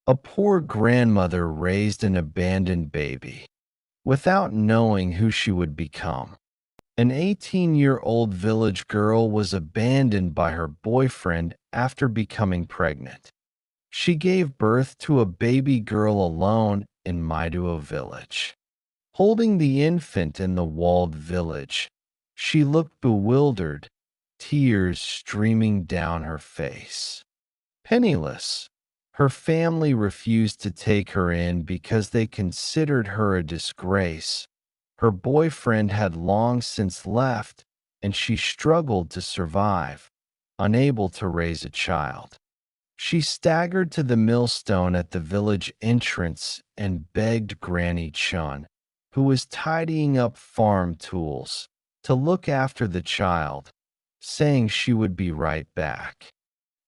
A poor grandmother raised an abandoned baby without knowing who she would become. An 18-year-old village girl was abandoned by her boyfriend after becoming pregnant. She gave birth to a baby girl alone in Maidua village. Holding the infant in the walled village, she looked bewildered, tears streaming down her face. Penniless, her family refused to take her in because they considered her a disgrace. Her boyfriend had long since left, and she struggled to survive, unable to raise a child. She staggered to the millstone at the village entrance and begged Granny Chun, who was tidying up farm tools, to look after the child, saying she would be right back.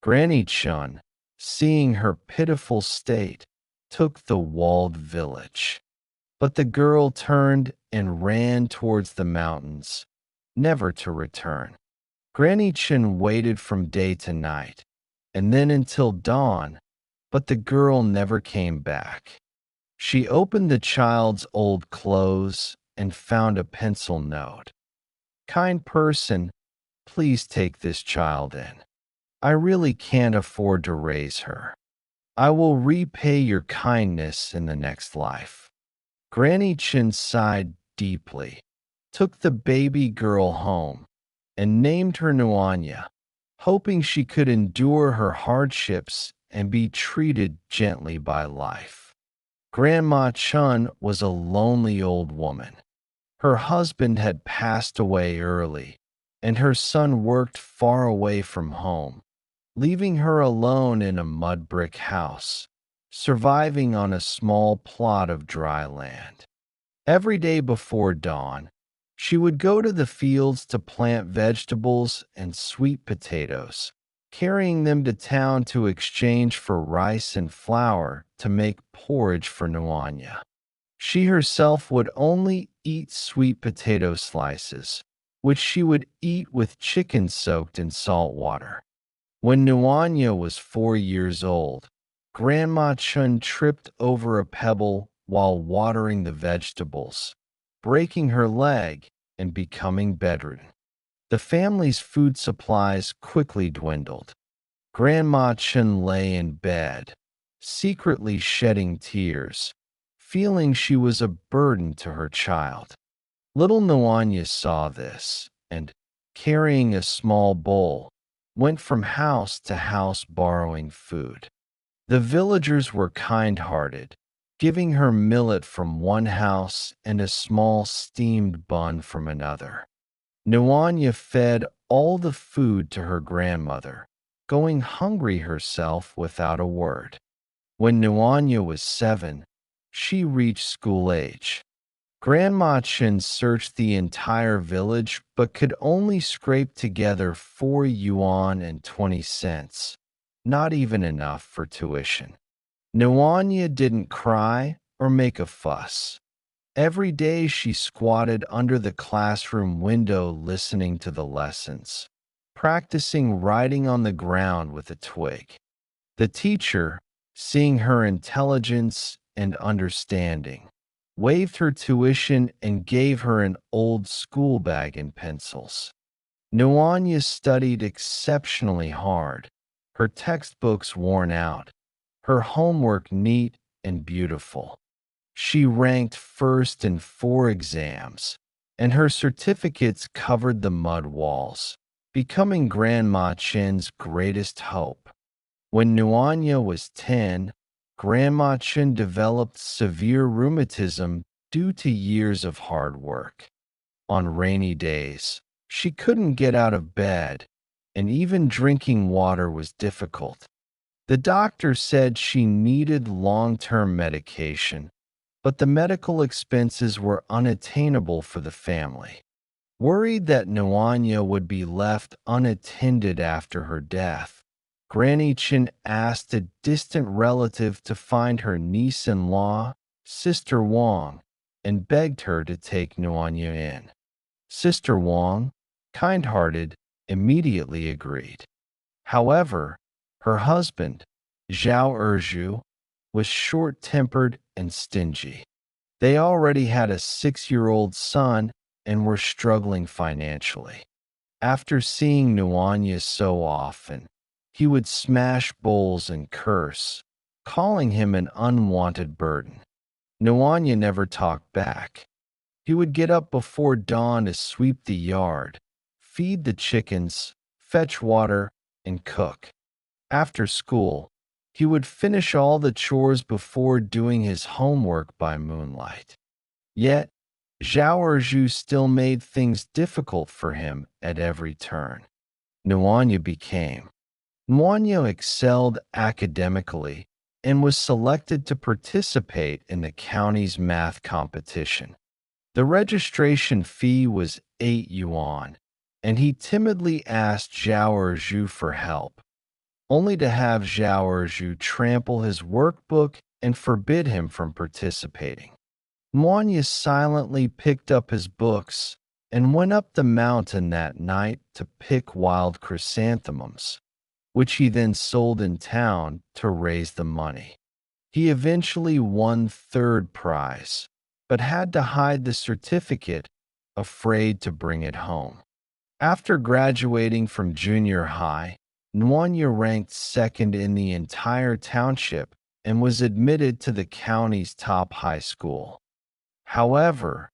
Granny Chun, seeing her pitiful state, took the walled village. But the girl turned and ran towards the mountains, never to return. Granny Chun waited from day to night, and then until dawn, but the girl never came back. She opened the child's old clothes and found a pencil note. "Kind person, please take this child in. I really can't afford to raise her. I will repay your kindness in the next life." Granny Chin sighed deeply, took the baby girl home, and named her Nuanya, hoping she could endure her hardships and be treated gently by life. Grandma Chun was a lonely old woman. Her husband had passed away early, and her son worked far away from home, leaving her alone in a mud brick house, surviving on a small plot of dry land. Every day before dawn, she would go to the fields to plant vegetables and sweet potatoes, carrying them to town to exchange for rice and flour to make porridge for Nuanya. She herself would only eat sweet potato slices, which she would eat with chicken soaked in salt water. When Nuanya was 4 years old, Grandma Chun tripped over a pebble while watering the vegetables, breaking her leg and becoming bedridden. The family's food supplies quickly dwindled. Grandma Chun lay in bed, secretly shedding tears, feeling she was a burden to her child. Little Nuanya saw this and, carrying a small bowl, went from house to house borrowing food. The villagers were kind-hearted, giving her millet from one house and a small steamed bun from another. Nuanya fed all the food to her grandmother, going hungry herself without a word. When Nuanya was 7, she reached school age. Grandma Chin searched the entire village but could only scrape together 4 yuan and 20 cents, not even enough for tuition. Nuanya didn't cry or make a fuss. Every day she squatted under the classroom window listening to the lessons, practicing writing on the ground with a twig. The teacher, seeing her intelligence and understanding, waived her tuition and gave her an old school bag and pencils. Nuanya studied exceptionally hard, her textbooks worn out, her homework neat and beautiful. She ranked first in 4 exams, and her certificates covered the mud walls, becoming Grandma Chin's greatest hope. When Nuanya was 10, Grandma Chin developed severe rheumatism due to years of hard work. On rainy days, she couldn't get out of bed, and even drinking water was difficult. The doctor said she needed long-term medication, but the medical expenses were unattainable for the family. Worried that Nuanya would be left unattended after her death, Granny Chin asked a distant relative to find her niece-in-law, Sister Wong, and begged her to take Nuanya in. Sister Wong, kind-hearted, immediately agreed. However, her husband, Zhao Erju, was short-tempered and stingy. They already had a 6-year-old son and were struggling financially. After seeing Nuanya so often, he would smash bowls and curse, calling him an unwanted burden. Nuanya never talked back. He would get up before dawn to sweep the yard, feed the chickens, fetch water, and cook. After school, he would finish all the chores before doing his homework by moonlight. Yet, Zhao Erju still made things difficult for him at every turn. Nuanya became. Nuanya excelled academically and was selected to participate in the county's math competition. The registration fee was 8 yuan, and he timidly asked Zhao Erju for help, only to have Zhao Erju trample his workbook and forbid him from participating. Nuanya silently picked up his books and went up the mountain that night to pick wild chrysanthemums, which he then sold in town to raise the money. He eventually won third prize, but had to hide the certificate, afraid to bring it home. After graduating from junior high, Nuanya ranked second in the entire township and was admitted to the county's top high school. However,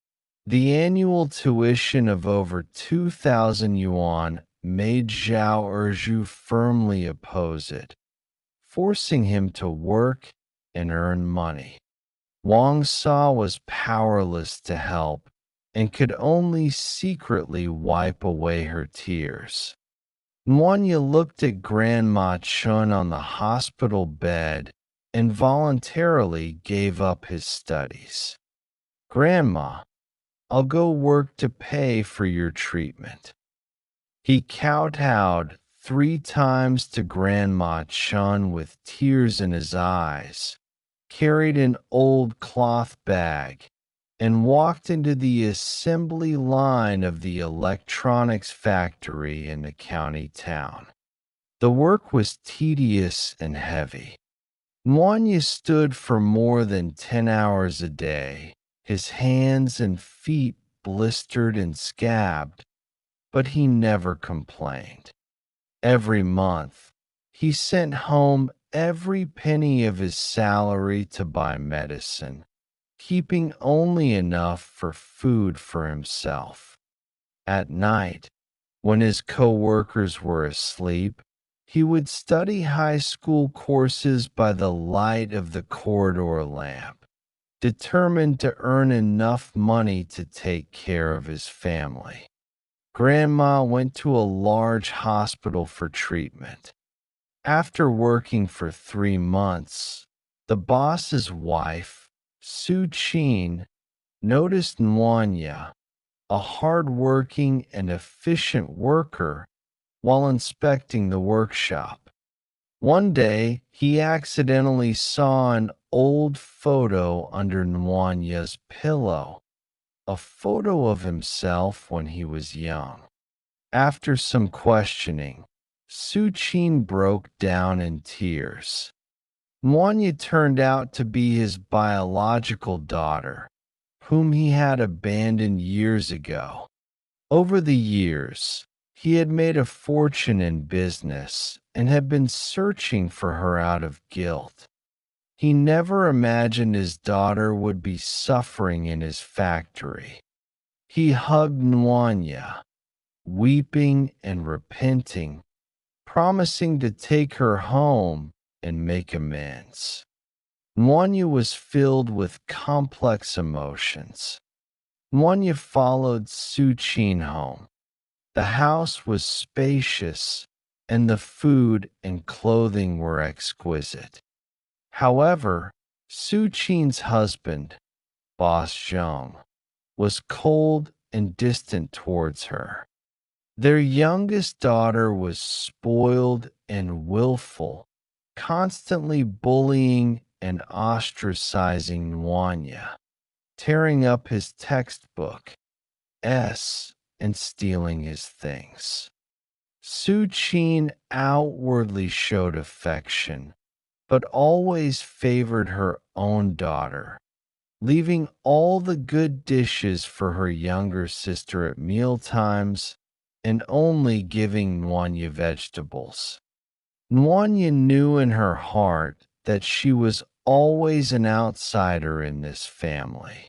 the annual tuition of over 2,000 yuan made Zhao Erju firmly oppose it, forcing him to work and earn money. Wang Sa was powerless to help and could only secretly wipe away her tears. Nuanya looked at Grandma Chun on the hospital bed and voluntarily gave up his studies. "Grandma, I'll go work to pay for your treatment." He kowtowed 3 times to Grandma Chun with tears in his eyes, carried an old cloth bag, and walked into the assembly line of the electronics factory in the county town. The work was tedious and heavy. Nuanya stood for more than 10 hours a day, his hands and feet blistered and scabbed, but he never complained. Every month, he sent home every penny of his salary to buy medicine, keeping only enough for food for himself. At night, when his co-workers were asleep, he would study high school courses by the light of the corridor lamp, determined to earn enough money to take care of his family. Grandma went to a large hospital for treatment. After working for 3 months, the boss's wife, Su Qin, noticed Nuanya, a hard-working and efficient worker, while inspecting the workshop. One day, he accidentally saw an old photo under Nuanya's pillow, a photo of himself when he was young. After some questioning, Su Qin broke down in tears. Nuanya turned out to be his biological daughter, whom he had abandoned years ago. Over the years, he had made a fortune in business and had been searching for her out of guilt. He never imagined his daughter would be suffering in his factory. He hugged Nuanya, weeping and repenting, promising to take her home and make amends. Nuanya was filled with complex emotions. Nuanya followed Su Qin home. The house was spacious, and the food and clothing were exquisite. However, Su Qin's husband, Boss Zheng, was cold and distant towards her. Their youngest daughter was spoiled and willful, constantly bullying and ostracizing Nuanya, tearing up his textbook, and stealing his things. Su Qin outwardly showed affection, but always favored her own daughter, leaving all the good dishes for her younger sister at mealtimes and only giving Nwanya vegetables. Nwanya knew in her heart that she was always an outsider in this family.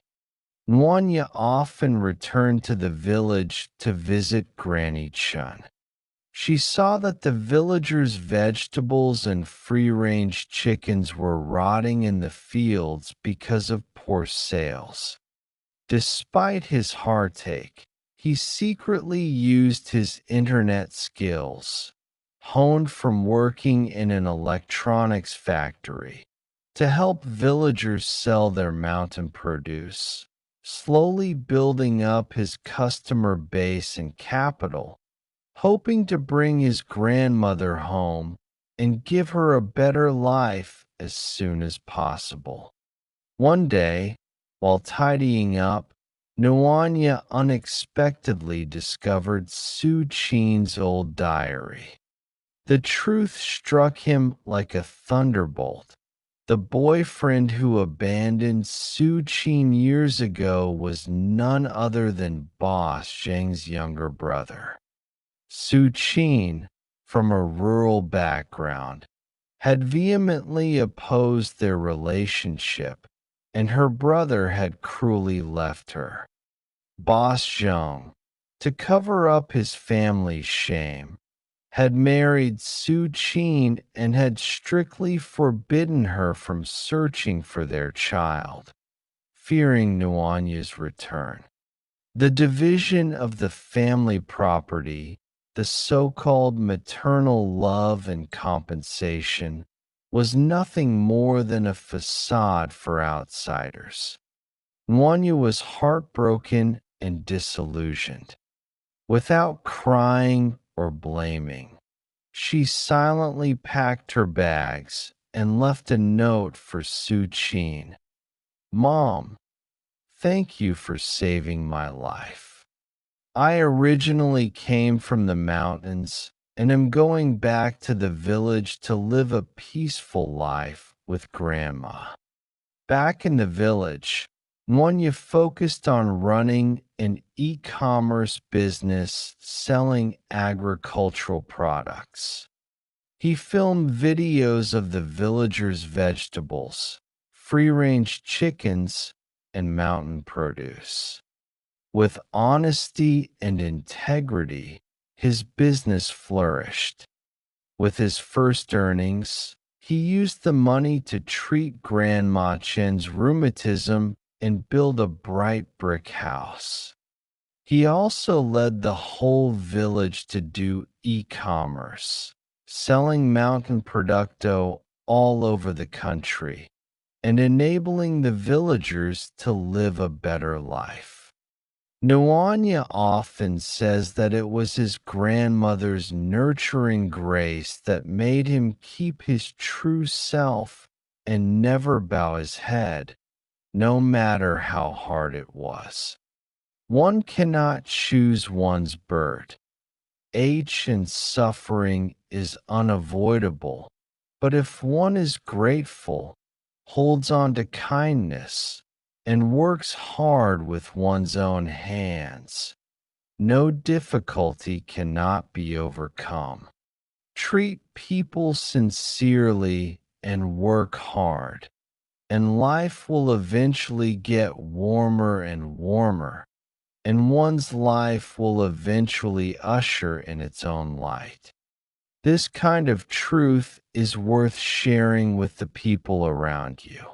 Nwanya often returned to the village to visit Granny Chun. She saw that the villagers' vegetables and free-range chickens were rotting in the fields because of poor sales. Despite his heartache, he secretly used his internet skills, honed from working in an electronics factory, to help villagers sell their mountain produce, slowly building up his customer base and capital, hoping to bring his grandmother home and give her a better life as soon as possible. One day, while tidying up, Nuanya unexpectedly discovered Su Chin's old diary. The truth struck him like a thunderbolt. The boyfriend who abandoned Su Chin years ago was none other than Boss Zheng's younger brother. Su Chin, from a rural background, had vehemently opposed their relationship, and her brother had cruelly left her. Boss Zheng, to cover up his family's shame, had married Su Chin and had strictly forbidden her from searching for their child, fearing Nuanya's return. The division of the family property, the so-called maternal love and compensation, was nothing more than a facade for outsiders. Nuanya was heartbroken and disillusioned. Without crying or blaming, she silently packed her bags and left a note for Su Chin. "Mom, thank you for saving my life. I originally came from the mountains and am going back to the village to live a peaceful life with Grandma." Back in the village, Nwanya focused on running an e-commerce business selling agricultural products. He filmed videos of the villagers' vegetables, free-range chickens, and mountain produce. With honesty and integrity, his business flourished. With his first earnings, he used the money to treat Grandma Chen's rheumatism and build a bright brick house. He also led the whole village to do e-commerce, selling mountain producto all over the country and enabling the villagers to live a better life. Nuanya often says that it was his grandmother's nurturing grace that made him keep his true self and never bow his head, no matter how hard it was. One cannot choose one's bird. Age and suffering is unavoidable, but if one is grateful, holds on to kindness, and works hard with one's own hands, no difficulty cannot be overcome. Treat people sincerely and work hard, and life will eventually get warmer and warmer, and one's life will eventually usher in its own light. This kind of truth is worth sharing with the people around you.